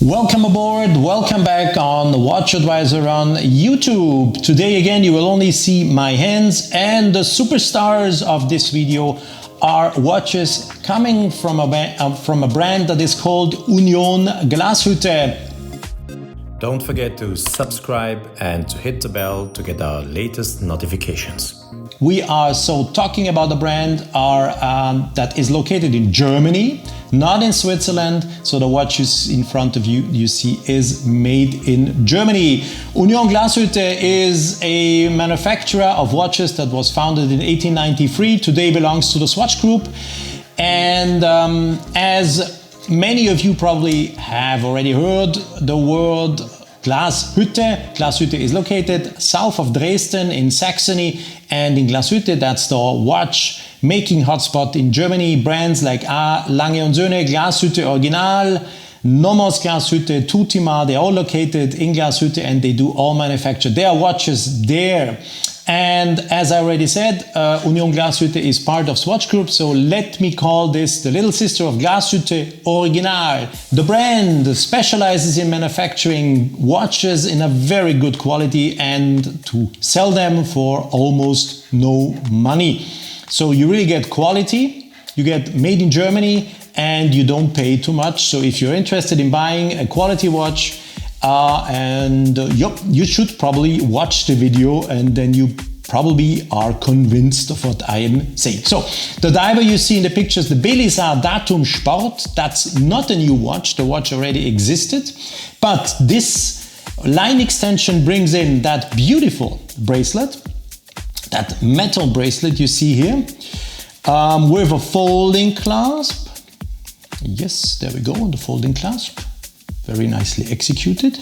Welcome aboard, welcome back on WatchAdvisor on YouTube. Today again you will only see my hands, and the superstars of this video are watches coming from a brand that is called Union Glashütte. Don't forget to subscribe and to hit the bell to get our latest notifications. We are talking about the brand that is located in Germany, not in Switzerland. So the watch in front of you see is made in Germany. Union Glashütte is a manufacturer of watches that was founded in 1893. Today belongs to the Swatch Group. And as many of you probably have already heard, the word Glashütte. Glashütte is located south of Dresden in Saxony, and in Glashütte, that's the watch making hotspot in Germany. Brands like A. Lange & Söhne, Glashütte Original, Nomos Glashütte, Tutima, they're all located in Glashütte and they do all manufacture their watches there. And as I already said, Union Glashütte is part of Swatch Group, so let me call this the little sister of Glashütte Original. The brand specializes in manufacturing watches in a very good quality and to sell them for almost no money. So you really get quality, you get made in Germany, and you don't pay too much. So if you're interested in buying a quality watch, you should probably watch the video and then you probably are convinced of what I am saying. So the diver you see in the pictures, the Belisar Datum Sport, that's not a new watch. The watch already existed, but this line extension brings in that beautiful bracelet, that metal bracelet you see here, with a folding clasp. Yes, there we go, on the folding clasp. Very nicely executed.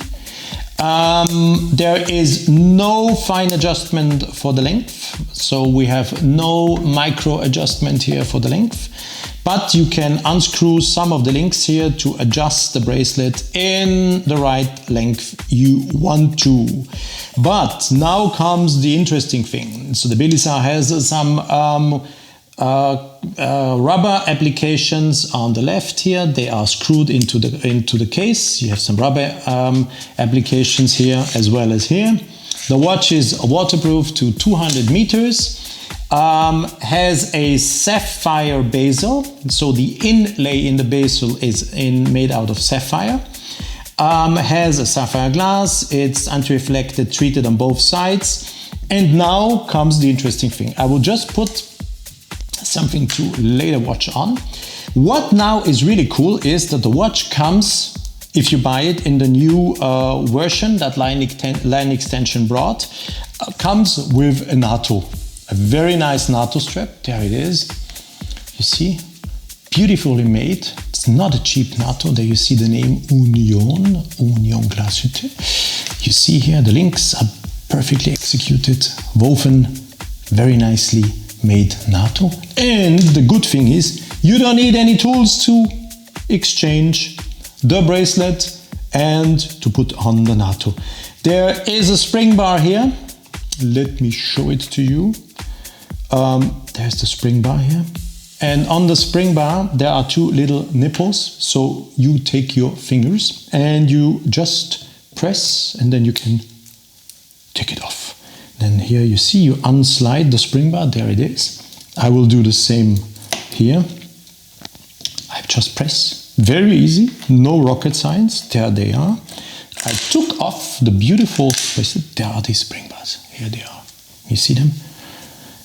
There is no fine adjustment for the length, so we have no micro adjustment here for the length, but you can unscrew some of the links here to adjust the bracelet in the right length you want to. But now comes the interesting thing. So the Belisar has some rubber applications on the left here. They are screwed into the case. You have some rubber applications here as well as here. The watch is waterproof to 200 meters. Has a sapphire bezel, so the inlay in the bezel is made out of sapphire. Has a sapphire glass. It's anti-reflected, treated on both sides. And now comes the interesting thing. I will just put something to later watch on. What now is really cool is that the watch comes, if you buy it in the new version that line extension brought, comes with a NATO, a very nice NATO strap. There it is. You see, beautifully made. It's not a cheap NATO. There you see the name Union Glashütte. You see here the links are perfectly executed, woven very nicely made NATO. And the good thing is you don't need any tools to exchange the bracelet and to put on the NATO. There is a spring bar here. Let me show it to you. There's the spring bar here. And on the spring bar there are two little nipples. So you take your fingers and you just press and then you can take it off. Then here you see you unslide the spring bar, there it is. I will do the same here. I just press, very easy, no rocket science, there they are. I took off the beautiful bracelet, there are these spring bars, here they are. You see them?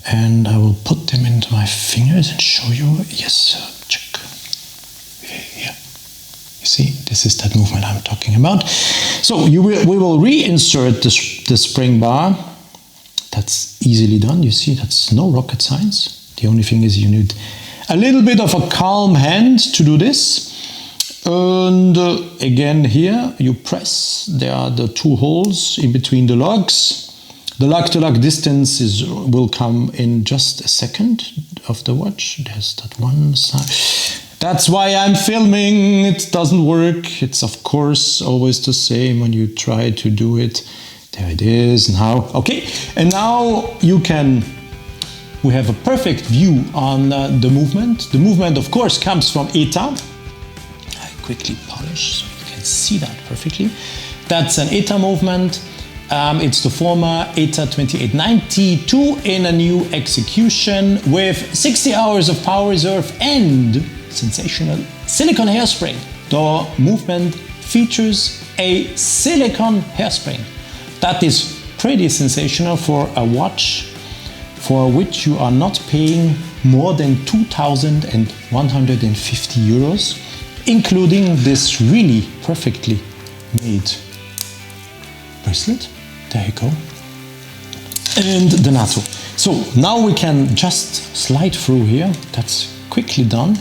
And I will put them into my fingers and show you, yes, check. Here. You see, this is that movement I'm talking about. So we will reinsert the spring bar. That's easily done. You see, that's no rocket science. The only thing is you need a little bit of a calm hand to do this. And again here, you press. There are the two holes in between the lugs. The lug-to-lug distance will come in just a second of the watch. There's that one side. That's why I'm filming. It doesn't work. It's of course always the same when you try to do it. There it is now. Okay, and now we have a perfect view on the movement. The movement, of course, comes from ETA. I quickly polish so you can see that perfectly. That's an ETA movement. It's the former ETA 2892 in a new execution with 60 hours of power reserve and sensational silicone hairspring. The movement features a silicone hairspring. That is pretty sensational for a watch for which you are not paying more than 2,150 euros, including this really perfectly made bracelet. There you go. And the NATO. So now we can just slide through here. That's quickly done.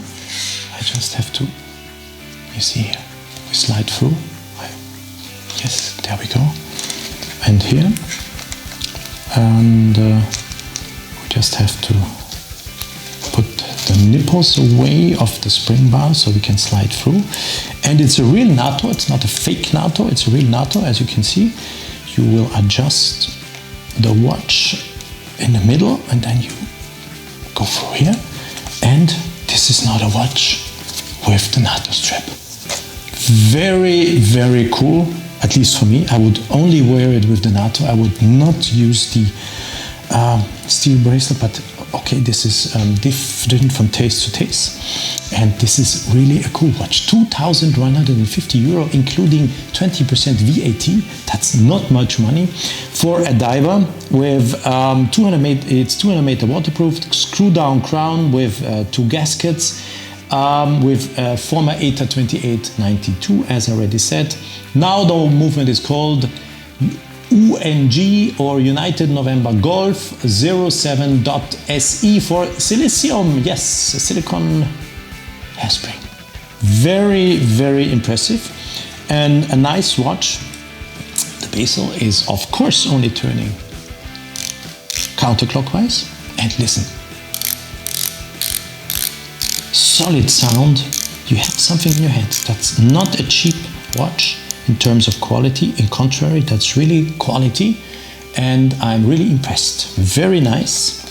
I just have to, you see here, we slide through. Yes, there we go. And here. And we just have to put the nipples away of the spring bar so we can slide through. And it's a real NATO, it's not a fake NATO, it's a real NATO, as you can see. You will adjust the watch in the middle and then you go through here. And this is not a watch with the NATO-strap. Very, very cool, at least for me. I would only wear it with the NATO. I would not use the steel bracelet, but okay, this is different from taste to taste. And this is really a cool watch. 2,150 euro, including 20% VAT. That's not much money for a diver with 200 meter waterproof, screw down crown with 2 gaskets, with former ETA 2892, as I already said. Now the movement is called UNG or United November Golf 07.SE for silicium. Yes, silicone hairspring. Very, very impressive and a nice watch. The bezel is of course only turning counterclockwise. And listen, solid sound. You have something in your head. That's not a cheap watch in terms of quality. In contrary, that's really quality, and I'm really impressed. Very nice.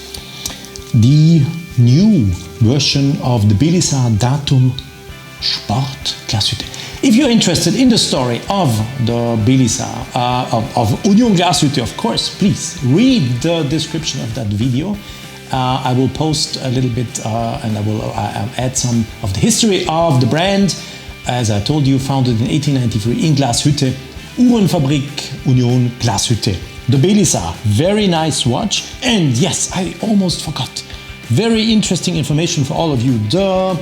The new version of the Belisar Datum Sport Glashütte. If you're interested in the story of the Belisar, of Union Glashütte, of course, please read the description of that video. I will post a little bit and I will add some of the history of the brand. As I told you, founded in 1893 in Glashütte, Uhrenfabrik Union Glashütte. The Belisar, very nice watch. And yes, I almost forgot. Very interesting information for all of you. The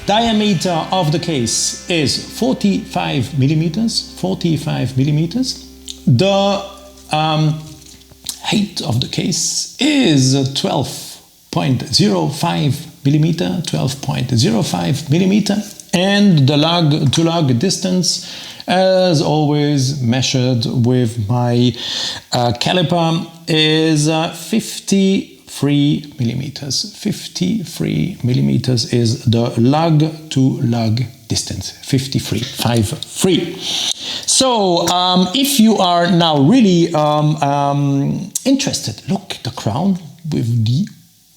diameter of the case is 45 millimeters. 45 millimeters. The height of the case is 12.05 millimeter. 12.05 millimeter. And the lug to lug distance, as always, measured with my caliper, is 53 millimeters. 53 millimeters is the lug to lug distance. 53, 53. So, if you are now really interested, look, the crown with the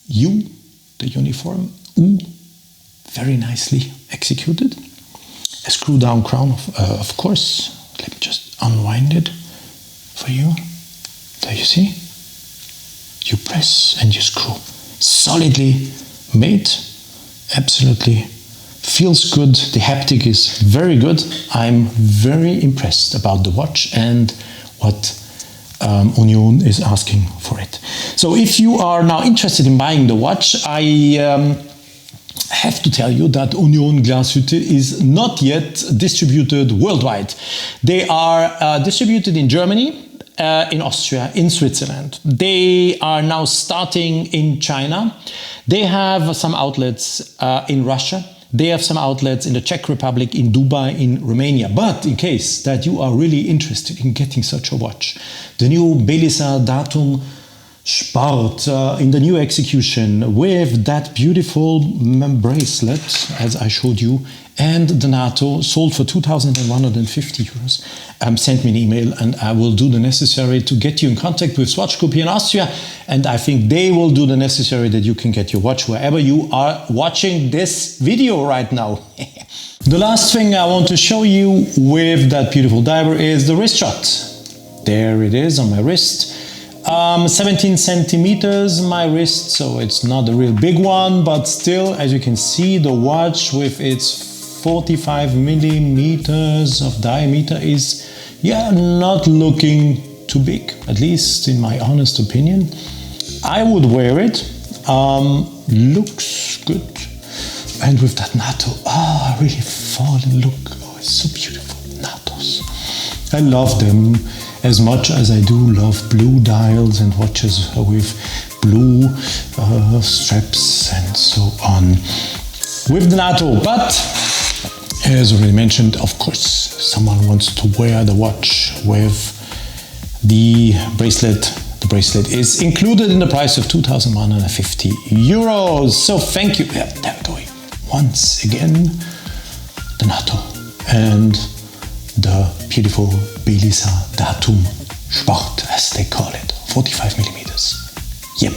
U, the uniform U, very nicely executed. A screw down crown, of course. Let me just unwind it for you. There you see. You press and you screw. Solidly made. Absolutely feels good. The haptic is very good. I'm very impressed about the watch and what Union is asking for it. So if you are now interested in buying the watch, I have to tell you that Union Glashütte is not yet distributed worldwide. They are distributed in Germany, in Austria, in Switzerland. They are now starting in China. They have some outlets in Russia. They have some outlets in the Czech Republic, in Dubai, in Romania. But in case that you are really interested in getting such a watch, the new Belisar Datum Sport in the new execution with that beautiful bracelet, as I showed you, and the NATO, sold for 2,150 euros. Send me an email and I will do the necessary to get you in contact with Swatch Group here in Austria, and I think they will do the necessary that you can get your watch wherever you are watching this video right now. The last thing I want to show you with that beautiful diver is the wrist shot. There it is on my wrist. 17 centimeters my wrist, so it's not a real big one, but still, as you can see, the watch with its 45 millimeters of diameter is, yeah, not looking too big, at least in my honest opinion. I would wear it, looks good, and with that NATO, I really fall in look. Oh, it's so beautiful, NATOs. I love them as much as I do love blue dials and watches with blue straps and so on with the NATO. But as already mentioned, of course, someone wants to wear the watch with the bracelet. The bracelet is included in the price of 2,150 euros. So thank you. Yeah, there we go. Once again, the NATO and the beautiful Belisar Datum Sport, as they call it, 45 millimeters. Yep.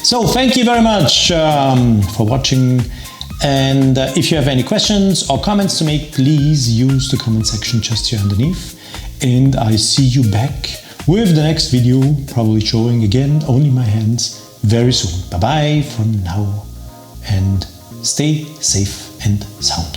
So thank you very much for watching. And if you have any questions or comments to make, please use the comment section just here underneath. And I see you back with the next video, probably showing again only my hands very soon. Bye-bye from now, and stay safe and sound.